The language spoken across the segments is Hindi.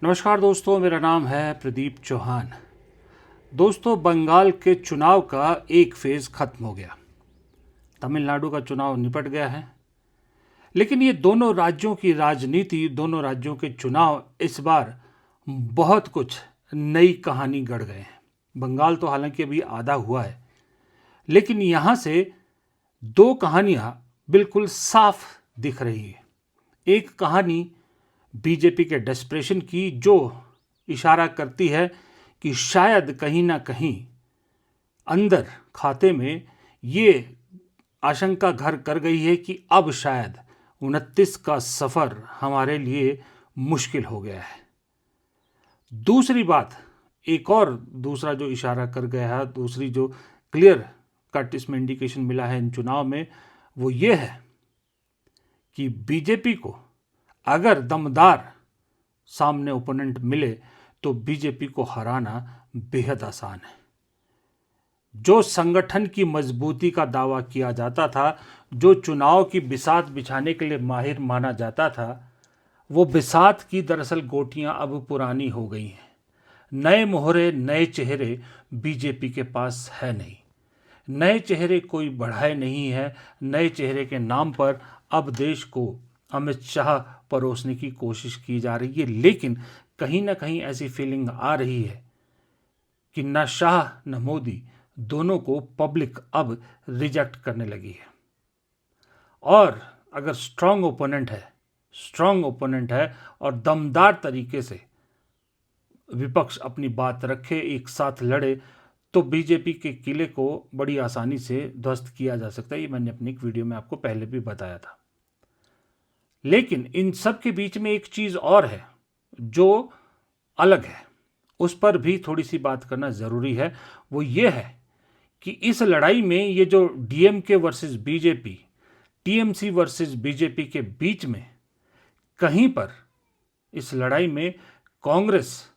नमस्कार दोस्तों, मेरा नाम है प्रदीप चौहान। दोस्तों, बंगाल के चुनाव का एक फेज़ खत्म हो गया। तमिलनाडु का चुनाव निपट गया है, लेकिन ये दोनों राज्यों की राजनीति, दोनों राज्यों के चुनाव इस बार बहुत कुछ नई कहानी गढ़ गए हैं। बंगाल तो हालांकि अभी आधा हुआ है, लेकिन यहाँ से दो कहानियाँ बिल्कुल साफ दिख रही है। एक कहानी बीजेपी के डेस्परेशन की, जो इशारा करती है कि शायद कहीं ना कहीं अंदर खाते में ये आशंका घर कर गई है कि अब शायद 29 का सफ़र हमारे लिए मुश्किल हो गया है। दूसरी बात, एक और दूसरा जो इशारा कर गया है, दूसरी जो क्लियर कट इसमें इंडिकेशन मिला है इन चुनाव में, वो ये है कि बीजेपी को अगर दमदार सामने ओपोनेंट मिले तो बीजेपी को हराना बेहद आसान है। जो संगठन की मजबूती का दावा किया जाता था, जो चुनाव की बिसात बिछाने के लिए माहिर माना जाता था, वो बिसात की दरअसल गोटियां अब पुरानी हो गई हैं। नए मोहरे, नए चेहरे बीजेपी के पास है नहीं। नए चेहरे कोई बढ़ाए नहीं है। नए चेहरे के नाम पर अब देश को अमित शाह परोसने की कोशिश की जा रही है, लेकिन कहीं ना कहीं ऐसी फीलिंग आ रही है कि न शाह न मोदी, दोनों को पब्लिक अब रिजेक्ट करने लगी है। और अगर स्ट्रांग ओपोनेंट है और दमदार तरीके से विपक्ष अपनी बात रखे, एक साथ लड़े, तो बीजेपी के किले को बड़ी आसानी से ध्वस्त किया जा सकता है। ये मैंने अपनी एक वीडियो में आपको पहले भी बताया था। लेकिन इन सब के बीच में एक चीज़ और है जो अलग है, उस पर भी थोड़ी सी बात करना ज़रूरी है। वो ये है कि इस लड़ाई में ये जो DMK versus BJP, TMC versus BJP के बीच में कहीं पर इस लड़ाई में कांग्रेस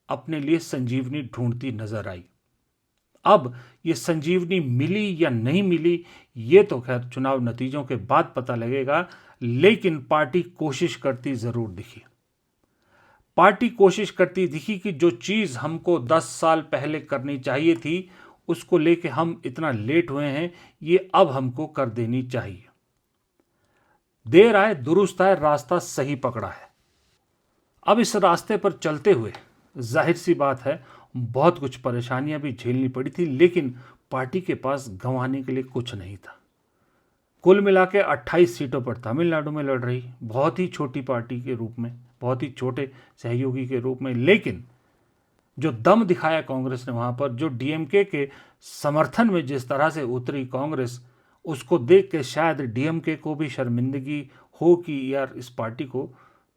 अपने लिए संजीवनी ढूंढती नजर आई। अब ये संजीवनी मिली या नहीं मिली, ये तो खैर चुनाव नतीजों के बाद पता लगेगा, लेकिन पार्टी कोशिश करती ज़रूर दिखी। पार्टी कोशिश करती दिखी कि जो चीज़ हमको 10 साल पहले करनी चाहिए थी, उसको लेके हम इतना लेट हुए हैं, ये अब हमको कर देनी चाहिए। देर आए दुरुस्त आए, रास्ता सही पकड़ा है। अब इस रास्ते पर चलते हुए जाहिर सी बात है बहुत कुछ परेशानियां भी झेलनी पड़ी थी, लेकिन पार्टी के पास गंवाने के लिए कुछ नहीं था। कुल मिला के 28 सीटों पर तमिलनाडु में लड़ रही, बहुत ही छोटी पार्टी के रूप में, बहुत ही छोटे सहयोगी के रूप में, लेकिन जो दम दिखाया कांग्रेस ने वहाँ पर, जो डीएमके के समर्थन में जिस तरह से उतरी कांग्रेस, उसको देख के शायद डीएमके को भी शर्मिंदगी हो कि यार इस पार्टी को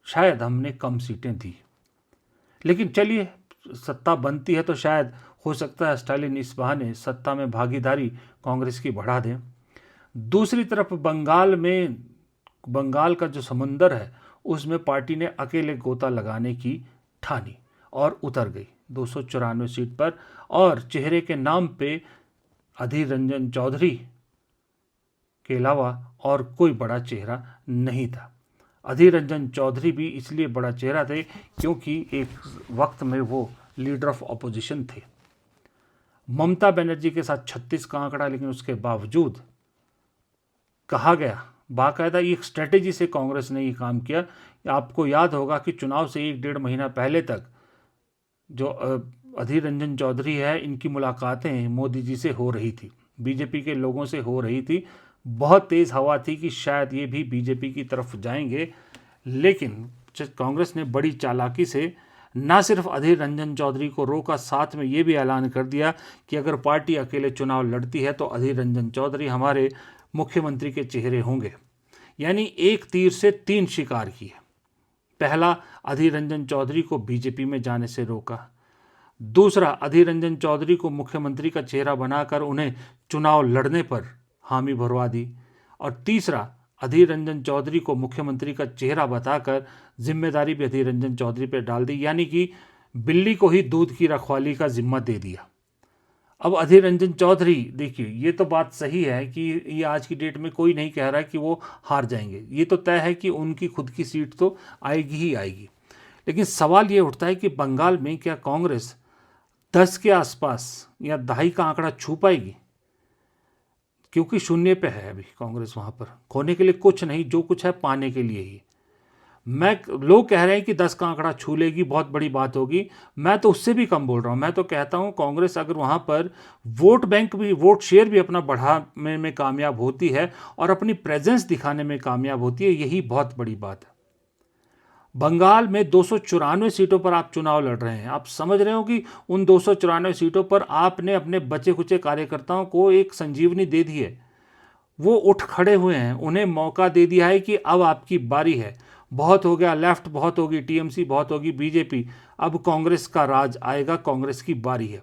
शायद हमने कम सीटें दी। लेकिन चलिए, सत्ता बनती है तो शायद हो सकता है स्टालिन इस बहाने सत्ता में भागीदारी कांग्रेस की बढ़ा दें। दूसरी तरफ बंगाल का जो समंदर है, उसमें पार्टी ने अकेले गोता लगाने की ठानी और उतर गई 294 सीट पर, और चेहरे के नाम पे अधीर रंजन चौधरी के अलावा और कोई बड़ा चेहरा नहीं था। अधीर रंजन चौधरी भी इसलिए बड़ा चेहरा थे क्योंकि एक वक्त में वो लीडर ऑफ अपोजिशन थे। ममता बनर्जी के साथ 36 का आंकड़ा, लेकिन उसके बावजूद कहा गया, बाकायदा एक स्ट्रेटेजी से कांग्रेस ने ये काम किया। आपको याद होगा कि चुनाव से 1-1.5 महीना पहले तक जो अधीर रंजन चौधरी है, इनकी मुलाकातें मोदी जी से हो रही थी, बीजेपी के लोगों से हो रही थी। बहुत तेज़ हवा थी कि शायद ये भी बीजेपी की तरफ जाएंगे, लेकिन कांग्रेस ने बड़ी चालाकी से ना सिर्फ अधीर रंजन चौधरी को रोका, साथ में ये भी ऐलान कर दिया कि अगर पार्टी अकेले चुनाव लड़ती है तो अधीर रंजन चौधरी हमारे मुख्यमंत्री के चेहरे होंगे। यानी एक तीर से 3 शिकार किए। पहला, अधीर रंजन चौधरी को बीजेपी में जाने से रोका। दूसरा, अधीर रंजन चौधरी को मुख्यमंत्री का चेहरा बनाकर उन्हें चुनाव लड़ने पर हामी भरवा दी। और तीसरा, अधीर रंजन चौधरी को मुख्यमंत्री का चेहरा बताकर जिम्मेदारी भी अधीर रंजन चौधरी पर डाल दी, यानी कि बिल्ली को ही दूध की रखवाली का जिम्मा दे दिया। अब अधीर रंजन चौधरी, देखिए ये तो बात सही है कि ये आज की डेट में कोई नहीं कह रहा कि वो हार जाएंगे, ये तो तय है कि उनकी खुद की सीट तो आएगी ही आएगी। लेकिन सवाल ये उठता है कि बंगाल में क्या कांग्रेस 10 के आसपास या दहाई का आंकड़ा छू पाएगी? क्योंकि शून्य पे है अभी कांग्रेस, वहाँ पर खोने के लिए कुछ नहीं, जो कुछ है पाने के लिए ही। लोग कह रहे हैं कि 10 का आंकड़ा छू लेगी, बहुत बड़ी बात होगी। मैं तो उससे भी कम बोल रहा हूँ। मैं तो कहता हूँ कांग्रेस अगर वहाँ पर वोट बैंक भी, वोट शेयर भी अपना बढ़ाने में कामयाब होती है और अपनी प्रेजेंस दिखाने में कामयाब होती है, यही बहुत बड़ी बात है। बंगाल में 294 सीटों पर आप चुनाव लड़ रहे हैं। आप समझ रहे हो कि उन 294 सीटों पर आपने अपने बचे खुचे कार्यकर्ताओं को एक संजीवनी दे दी है। वो उठ खड़े हुए हैं, उन्हें मौका दे दिया है कि अब आपकी बारी है। बहुत हो गया, लेफ्ट बहुत होगी, टीएमसी बहुत होगी, बीजेपी, अब कांग्रेस का राज आएगा, कांग्रेस की बारी है।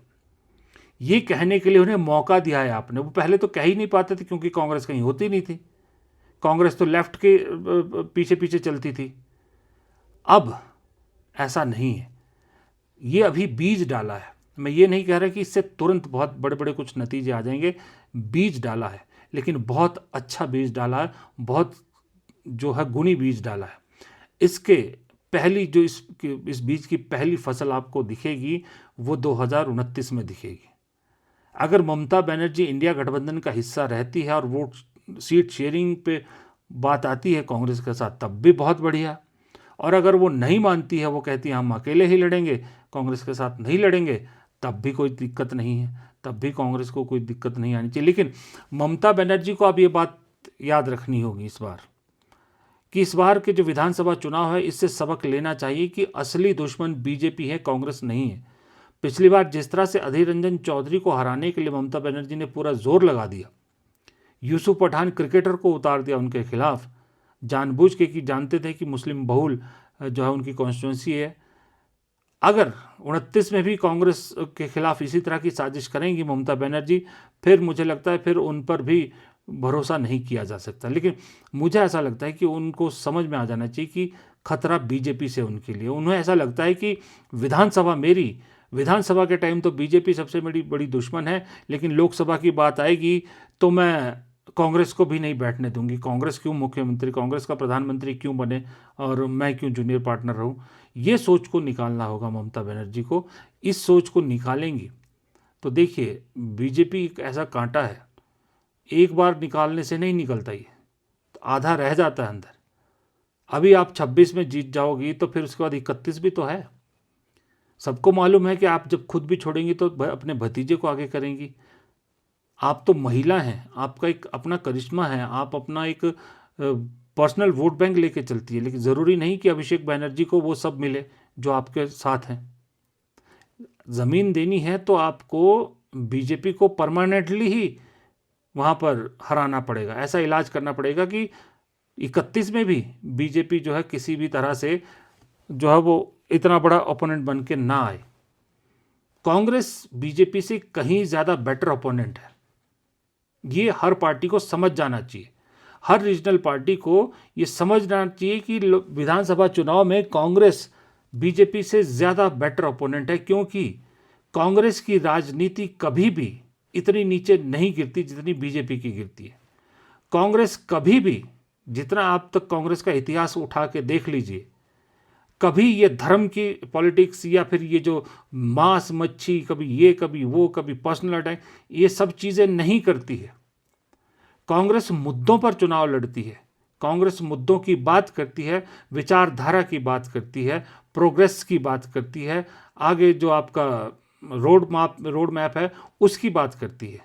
ये कहने के लिए उन्हें मौका दिया है आपने। वो पहले तो कह ही नहीं पाते थे क्योंकि कांग्रेस कहीं होती नहीं थी। कांग्रेस तो लेफ्ट के पीछे पीछे चलती थी। अब ऐसा नहीं है। ये अभी बीज डाला है। मैं ये नहीं कह रहा कि इससे तुरंत बहुत बड़े बड़े कुछ नतीजे आ जाएंगे। बीज डाला है, लेकिन बहुत अच्छा बीज डाला है, बहुत जो है गुणी बीज डाला है। इसके पहली जो इस बीज की पहली फसल आपको दिखेगी वो 2029 में दिखेगी। अगर ममता बनर्जी इंडिया गठबंधन का हिस्सा रहती है और वोट सीट शेयरिंग पे बात आती है कांग्रेस के साथ, तब भी बहुत बढ़िया। और अगर वो नहीं मानती है, वो कहती है हम अकेले ही लड़ेंगे, कांग्रेस के साथ नहीं लड़ेंगे, तब भी कोई दिक्कत नहीं है, तब भी कांग्रेस को कोई दिक्कत नहीं आनी चाहिए। लेकिन ममता बनर्जी को अब ये बात याद रखनी होगी इस बार, कि इस बार के जो विधानसभा चुनाव है इससे सबक लेना चाहिए कि असली दुश्मन बीजेपी है, कांग्रेस नहीं है। पिछली बार जिस तरह से अधीर रंजन चौधरी को हराने के लिए ममता बनर्जी ने पूरा जोर लगा दिया, यूसुफ पठान क्रिकेटर को उतार दिया उनके खिलाफ जानबूझ के, कि जानते थे कि मुस्लिम बहुल जो है उनकी कॉन्स्टिट्यूंसी है। अगर 29 में भी कांग्रेस के खिलाफ इसी तरह की साजिश करेंगी ममता बनर्जी, फिर मुझे लगता है फिर उन पर भी भरोसा नहीं किया जा सकता। लेकिन मुझे ऐसा लगता है कि उनको समझ में आ जाना चाहिए कि खतरा बीजेपी से उनके लिए। उन्हें ऐसा लगता है कि विधानसभा के टाइम तो बीजेपी सबसे बड़ी दुश्मन है, लेकिन लोकसभा की बात आएगी तो मैं कांग्रेस को भी नहीं बैठने दूंगी। कांग्रेस क्यों मुख्यमंत्री, कांग्रेस का प्रधानमंत्री क्यों बने और मैं क्यों जूनियर पार्टनर रहूं। ये सोच को निकालना होगा ममता बनर्जी को। इस सोच को निकालेंगी तो देखिए, बीजेपी एक ऐसा कांटा है, एक बार निकालने से नहीं निकलता, ये तो आधा रह जाता है अंदर। अभी आप 26 में जीत जाओगी तो फिर उसके बाद 31 भी तो है। सबको मालूम है कि आप जब खुद भी छोड़ेंगी तो अपने भतीजे को आगे करेंगी। आप तो महिला हैं, आपका एक अपना करिश्मा है, आप अपना एक पर्सनल वोट बैंक लेके चलती है। लेकिन ज़रूरी नहीं कि अभिषेक बनर्जी को वो सब मिले जो आपके साथ हैं। ज़मीन देनी है तो आपको बीजेपी को परमानेंटली ही वहाँ पर हराना पड़ेगा। ऐसा इलाज करना पड़ेगा कि 31 में भी बीजेपी जो है किसी भी तरह से जो है वो इतना बड़ा ओपोनेंट बन के ना आए। कांग्रेस बीजेपी से कहीं ज़्यादा बेटर ओपोनेंट है, ये हर पार्टी को समझ जाना चाहिए। हर रीजनल पार्टी को ये समझना चाहिए कि विधानसभा चुनाव में कांग्रेस बीजेपी से ज़्यादा बेटर ओपोनेंट है, क्योंकि कांग्रेस की राजनीति कभी भी इतनी नीचे नहीं गिरती जितनी बीजेपी की गिरती है। कांग्रेस कभी भी, जितना आप तक कांग्रेस का इतिहास उठा के देख लीजिए, कभी ये धर्म की पॉलिटिक्स या फिर ये जो मांस मच्छी, कभी ये कभी वो, कभी पर्सनल अटैक, ये सब चीज़ें नहीं करती है। कांग्रेस मुद्दों पर चुनाव लड़ती है, कांग्रेस मुद्दों की बात करती है, विचारधारा की बात करती है, प्रोग्रेस की बात करती है, आगे जो आपका रोड मैप है उसकी बात करती है।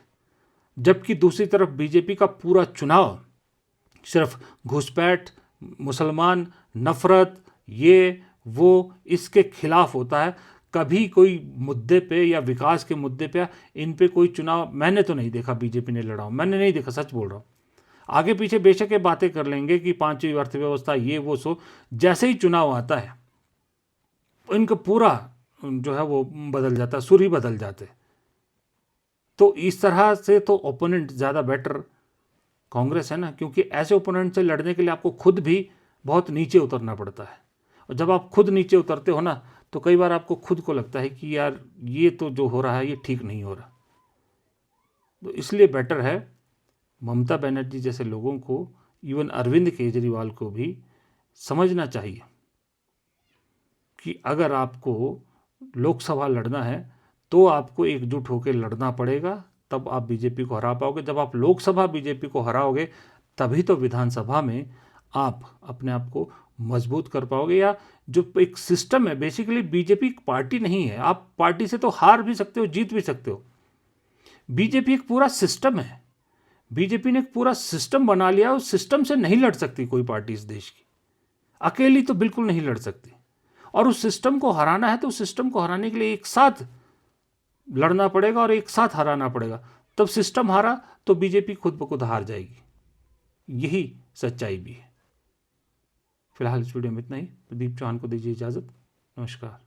जबकि दूसरी तरफ बीजेपी का पूरा चुनाव सिर्फ घुसपैठ, मुसलमान नफरत, ये वो, इसके खिलाफ होता है। कभी कोई मुद्दे पे या विकास के मुद्दे पे इन पे कोई चुनाव मैंने तो नहीं देखा बीजेपी ने लड़ा हो, मैंने नहीं देखा, सच बोल रहा हूँ। आगे पीछे बेशक ये बातें कर लेंगे कि 5वीं अर्थव्यवस्था ये वो सो, जैसे ही चुनाव आता है इनका पूरा जो है वो बदल जाता है, सुर ही बदल जाते। तो इस तरह से तो ओपोनेंट ज़्यादा बेटर कांग्रेस है ना, क्योंकि ऐसे ओपोनेंट से लड़ने के लिए आपको खुद भी बहुत नीचे उतरना पड़ता है। और जब आप खुद नीचे उतरते हो ना, तो कई बार आपको खुद को लगता है कि यार ये तो जो हो रहा है ये ठीक नहीं हो रहा। तो इसलिए बेटर है ममता बनर्जी जैसे लोगों को, इवन अरविंद केजरीवाल को भी समझना चाहिए कि अगर आपको लोकसभा लड़ना है तो आपको एकजुट होकर लड़ना पड़ेगा, तब आप बीजेपी को हरा पाओगे। जब आप लोकसभा बीजेपी को हराओगे तभी तो विधानसभा में आप अपने आप को मजबूत कर पाओगे। या जो एक सिस्टम है, बेसिकली बीजेपी एक पार्टी नहीं है। आप पार्टी से तो हार भी सकते हो, जीत भी सकते हो। बीजेपी एक पूरा सिस्टम है। बीजेपी ने एक पूरा सिस्टम बना लिया। उस सिस्टम से नहीं लड़ सकती कोई पार्टी इस देश की, अकेली तो बिल्कुल नहीं लड़ सकती। और उस सिस्टम को हराना है तो उस सिस्टम को हराने के लिए एक साथ लड़ना पड़ेगा और एक साथ हराना पड़ेगा। तब सिस्टम हारा तो बीजेपी खुद ब खुद हार जाएगी। यही सच्चाई भी है। फिलहाल इस वीडियो में इतना ही। प्रदीप चौहान को दीजिए इजाजत। नमस्कार।